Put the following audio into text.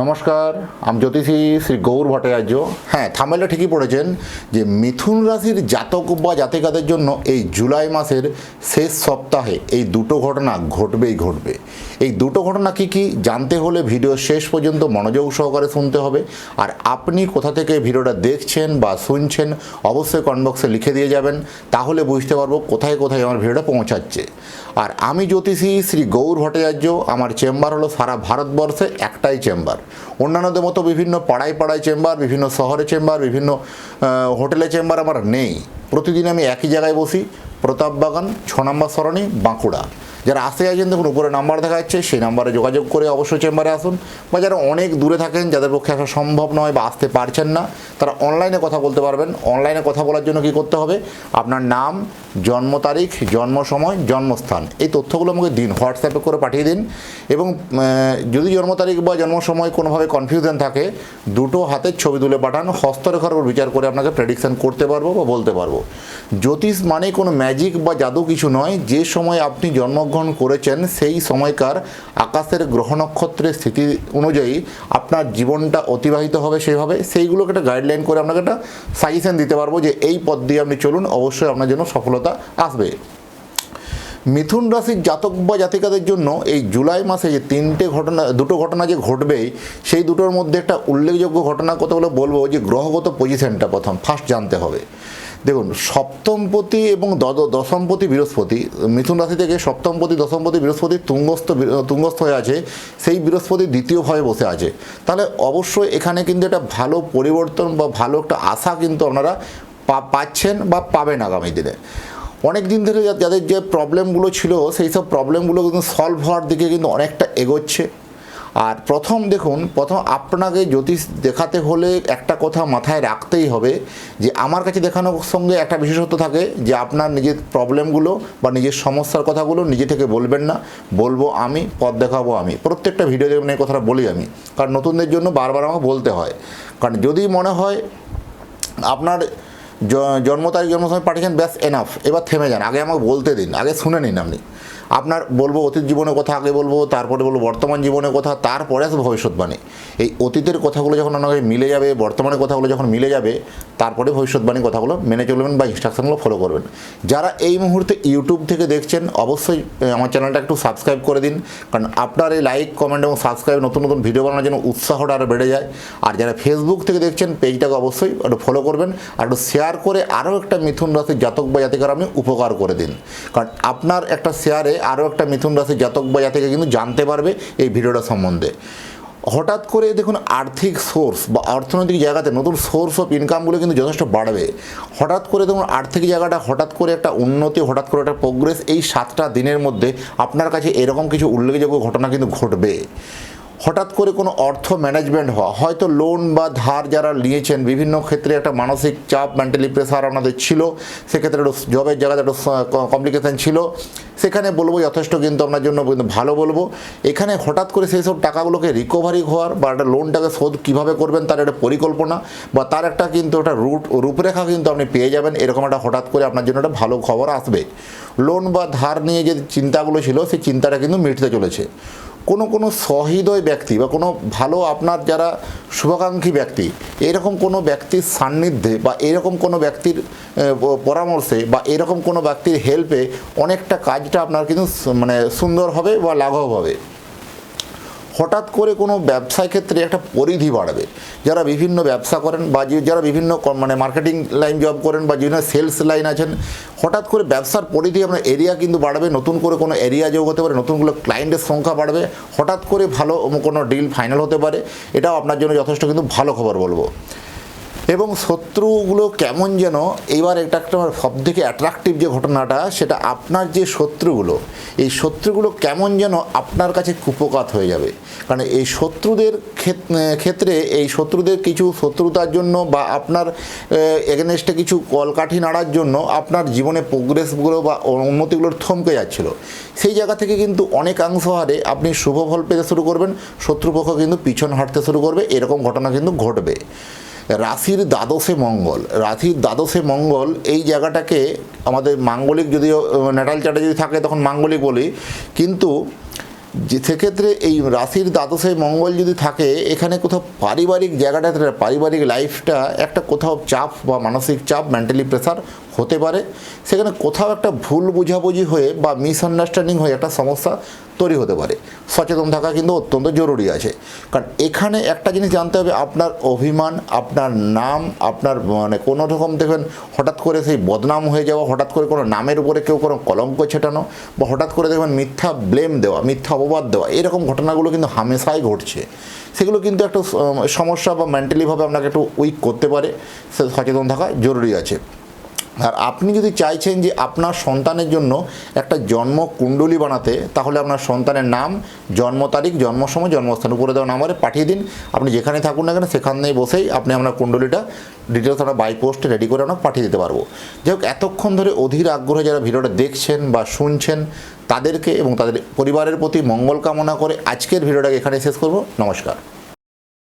নমস্কার, আমি জ্যোতিষী শ্রী গৌর ভট্টাচার্য। হ্যাঁ, থাম্বনেলে ঠিকই পড়েছেন যে মিথুন রাশির জাতক বা জাতিকাদের জন্য এই জুলাই মাসের শেষ সপ্তাহে এই দুটো ঘটনা ঘটবেই ঘটবে। এই দুটো ঘটনা কি কি জানতে হলে ভিডিও শেষ পর্যন্ত মনোযোগ সহকারে শুনতে হবে। আর আপনি কোথা থেকে ভিডিওটা দেখছেন বা শুনছেন অবশ্যই কমেন্ট বক্সে লিখে দিয়ে যাবেন, তাহলে বুঝতে পারবো কোথায় কোথায় আমার ভিডিওটা পৌঁছাচ্ছে। আর আমি জ্যোতিষী শ্রী গৌর ভট্টাচার্য, আমার চেম্বার হলো সারা ভারতবর্ষে একটাই চেম্বার। অন্যান্যদের মতো বিভিন্ন পাড়ায় পাড়ায় চেম্বার, বিভিন্ন শহরে চেম্বার, বিভিন্ন হোটেলে চেম্বার আমার নেই। প্রতিদিন আমি একই জায়গায় বসি, প্রতাপবাগান 6 নম্বর সরণি, বাঁকুড়া। যারা আসতে চাইছেন দেখুন উপরে নাম্বার দেখা যাচ্ছে, সেই নাম্বারে যোগাযোগ করে অবশ্যই চেম্বারে আসুন। বা যারা অনেক দূরে থাকেন, যাদের পক্ষে আসা সম্ভব নয় বা আসতে পারছেন না, তারা অনলাইনে কথা বলতে পারবেন। অনলাইনে কথা বলার জন্য কী করতে হবে, আপনার নাম, জন্ম তারিখ, জন্ম সময়, জন্মস্থান, এই তথ্যগুলো আমাকে দিন, হোয়াটসঅ্যাপে করে পাঠিয়ে দিন। এবং যদি জন্ম তারিখ বা জন্ম সময় কোনোভাবে কনফিউশন থাকে, দুটো হাতের ছবি তুলে পাঠান। হস্তরেখার উপর বিচার করে আপনাকে প্রেডিকশান করতে পারবো বা বলতে পারবো। জ্যোতিষ মানে কোনো ম্যাজিক বা জাদু কিছু নয়। যে সময় আপনি জন্মগ্রহণ করেছেন সেই সময়কার আকাশের গ্রহ নক্ষত্রের স্থিতি অনুযায়ী আপনার জীবনটা অতিবাহিত হবে, সেইগুলোকে একটা গাইডলাইন করে আপনাকে একটা সাজেশন দিতে পারবো যে এই পথ দিয়ে আপনি চলুন, অবশ্যই আপনার জন্য সফলতা আসবে। মিথুন রাশির জাতক বা জাতিকাদের জন্য এই জুলাই মাসে যে দুটো ঘটনা যে ঘটবেই, সেই দুটোর মধ্যে একটা উল্লেখযোগ্য ঘটনা কতগুলো বলবো। যে গ্রহগত পজিশনটা ফার্স্ট জানতে হবে। দেখুন, সপ্তমপতি এবং দশমপতি বৃহস্পতি, মিথুন রাশি থেকে সপ্তমপতি দশমপতি বৃহস্পতি তুঙ্গস্থ হয়ে আছে। সেই বৃহস্পতি দ্বিতীয়ভাবে বসে আছে। তাহলে অবশ্যই এখানে কিন্তু একটা ভালো পরিবর্তন বা ভালো একটা আশা কিন্তু আপনারা পাচ্ছেন বা পাবেন আগামী দিনে। অনেক দিন ধরে যাদের যে প্রবলেমগুলো ছিল, সেই সব প্রবলেমগুলো কিন্তু সলভ হওয়ার দিকে কিন্তু অনেকটা এগোচ্ছে। আর প্রথম আপনাকে জ্যোতিষ দেখাতে হলে একটা কথা মাথায় রাখতেই হবে যে আমার কাছে দেখানোর সঙ্গে একটা বিশেষত্ব থাকে যে আপনার নিজের প্রবলেমগুলো বা নিজের সমস্যার কথাগুলো নিজে থেকে বলবেন না, বলবো আমি, পথ দেখাবো আমি। প্রত্যেকটা ভিডিও দেখবেন এই কথাটা বলি আমি, কারণ নতুনদের জন্য বারবার আমাকে বলতে হয়। কারণ যদি মনে হয় আপনার জন্ম তারিখ জন্ম সময় পাঠিয়েছেন, ব্যাস এনাফ, এবার থেমে যান, আগে আমাকে বলতে দিন, আগে শুনে নিন। আপনি আপনার বলবো অতীত জীবনের কথা আগে বলবো, তারপরে বলবো বর্তমান জীবনের কথা, তারপরে আসবে ভবিষ্যৎবাণী। এই অতীতের কথাগুলো যখন আপনাকে মিলে যাবে, বর্তমানের কথাগুলো যখন মিলে যাবে, তারপরে ভবিষ্যৎবাণী কথাগুলো মেনে চলবেন বা ইনস্ট্রাকশনগুলো ফলো করবেন। যারা এই মুহূর্তে ইউটিউব থেকে দেখছেন, অবশ্যই আমার চ্যানেলটা একটু সাবস্ক্রাইব করে দিন, কারণ আপনার এই লাইক, কমেন্ট এবং সাবস্ক্রাইব নতুন নতুন ভিডিও বানানোর জন্য উৎসাহটা আরও বেড়ে যায়। আর যারা ফেসবুক থেকে দেখছেন, পেজটাকে অবশ্যই একটু ফলো করবেন, আর একটু শেয়ার করে আরও একটা মিথুন রাশির জাতক বা জাতিকার আপনি উপকার করে দিন। কারণ আপনার একটা শেয়ারে আরও একটা মিথুন রাশির জাতক বা জাতিকা কিন্তু জানতে পারবে এই ভিডিওটা সম্বন্ধে। হঠাৎ করে দেখুন, আর্থিক সোর্স বা অর্থনৈতিক জায়গাতে নতুন সোর্স অফ ইনকামগুলো কিন্তু যথেষ্ট বাড়বে। হঠাৎ করে দেখুন আর্থিক জায়গাটা, হঠাৎ করে একটা উন্নতি, হঠাৎ করে একটা প্রোগ্রেস, এই 7টা দিনের মধ্যে আপনার কাছে এরকম কিছু উল্লেখযোগ্য ঘটনা কিন্তু ঘটবে। হঠাৎ করে কোনো অর্থ ম্যানেজমেন্ট হওয়া, হয়তো লোন বা ধার যারা নিয়েছেন, বিভিন্ন ক্ষেত্রে একটা মানসিক চাপ, মেন্টালি প্রেশার আপনাদের ছিল, সেক্ষেত্রে একটু জবের জায়গাতে একটু কমপ্লিকেশান ছিল, সেখানে বলবো যথেষ্ট কিন্তু আপনার জন্য ভালো বলবো। এখানে হঠাৎ করে সেই সব টাকাগুলোকে রিকভারি হওয়ার বা একটা লোনটাকে শোধ কীভাবে করবেন তার একটা পরিকল্পনা বা তার একটা কিন্তু একটা রূপরেখা কিন্তু আপনি পেয়ে যাবেন। এরকম একটা হঠাৎ করে আপনার জন্য একটা ভালো খবর আসবে। লোন বা ধার নিয়ে যে চিন্তাগুলো ছিল, সেই চিন্তাটা কিন্তু মিটতে চলেছে। কোনো সহৃদয় ব্যক্তি বা কোনো ভালো আপনার যারা শুভাকাঙ্ক্ষী ব্যক্তি, এরকম কোনো ব্যক্তির সান্নিধ্যে বা এরকম কোনো ব্যক্তির পরামর্শে বা এরকম কোনো ব্যক্তির হেল্পে অনেকটা কাজটা আপনার কিন্তু সুন্দর হবে বা লাঘব হবে। হঠাৎ করে কোনো ব্যবসায় ক্ষেত্রে একটা পরিধি বাড়বে। যারা বিভিন্ন ব্যবসা করেন বা যারা বিভিন্ন মার্কেটিং লাইন জব করেন বা বিভিন্ন সেলস লাইন আছেন, হঠাৎ করে ব্যবসার পরিধি আপনার এরিয়া কিন্তু বাড়বে। নতুন করে কোনো এরিয়া যোগ হতে পারে, নতুনগুলো ক্লায়েন্টের সংখ্যা বাড়বে, হঠাৎ করে ভালো কোনো ডিল ফাইনাল হতে পারে। এটাও আপনার জন্য যথেষ্ট কিন্তু ভালো খবর বলবো। এবং শত্রুগুলো কেমন যেন, এবার এটা একটা সবথেকে অ্যাট্রাকটিভ যে ঘটনাটা, সেটা আপনার যে শত্রুগুলো, এই শত্রুগুলো কেমন যেন আপনার কাছে কুপকাত হয়ে যাবে। কারণ এই শত্রুদের ক্ষেত্রে এই শত্রুদের কিছু শত্রুতার জন্য বা আপনার এগেনস্টে কিছু কলকাঠি নাড়ার জন্য আপনার জীবনে প্রোগ্রেসগুলো বা উন্নতিগুলোর থমকে যাচ্ছিলো, সেই জায়গা থেকে কিন্তু অনেকাংশ হারে আপনি শুভ ফল পেতে শুরু করবেন, শত্রুপক্ষ কিন্তু পিছন হাঁটতে শুরু করবে। এরকম ঘটনা কিন্তু ঘটবে। রাশির দ্বাদশে মঙ্গল এই জায়গাটাকে আমাদের মাঙ্গলিক, যদিও ন্যাটাল চার্টে যদি থাকে তখন মাঙ্গলিক বলি, কিন্তু যে সেক্ষেত্রে এই রাশির দ্বাদশে মঙ্গল যদি থাকে, এখানে কোথাও পারিবারিক জায়গাটাতে পারিবারিক লাইফটা একটা কোথাও চাপ বা মানসিক চাপ, মেন্টালি প্রেসার হতে পারে। সেখানে কোথাও একটা ভুল বোঝাবুঝি হয়ে বা মিসআন্ডারস্ট্যান্ডিং হয়ে একটা সমস্যা তৈরি হতে পারে। সচেতন থাকা কিন্তু অত্যন্ত জরুরি আছে, কারণ এখানে একটা জিনিস জানতে হবে, আপনার অভিমান, আপনার নাম, আপনার মানে কোনো রকম দেখবেন হঠাৎ করে সেই বদনাম হয়ে যাওয়া, হঠাৎ করে কোনো নামের উপরে কেউ কোনো কলঙ্ক ছেটানো, বা হঠাৎ করে দেখবেন মিথ্যা ব্লেম দেওয়া, মিথ্যা অপবাদ দেওয়া, এরকম ঘটনাগুলো কিন্তু হামেশাই ঘটছে। সেগুলো কিন্তু একটা সমস্যা বা মেন্টালিভাবে আপনাকে একটু উইক করতে পারে। সচেতন থাকা জরুরি আছে। আর আপনি যদি চাইছেন যে আপনার সন্তানের জন্য একটা জন্ম কুণ্ডলী বানাতে, তাহলে আপনার সন্তানের নাম, জন্ম তারিখ, জন্ম সময়, জন্মস্থান উপরে দেওয়া নাম্বারে পাঠিয়ে দিন। আপনি যেখানে থাকুন না কেন সেখানেই বসেই আপনি আপনার কুণ্ডলীটা ডিটেলস আমরা বাই পোস্টে রেডি করে আমরা পাঠিয়ে দিতে পারবো। যাই হোক, এতক্ষণ ধরে অধীর আগ্রহে যারা ভিডিওটা দেখছেন বা শুনছেন, তাদেরকে এবং তাদের পরিবারের প্রতি মঙ্গল কামনা করে আজকের ভিডিওটাকে এখানে শেষ করব। নমস্কার।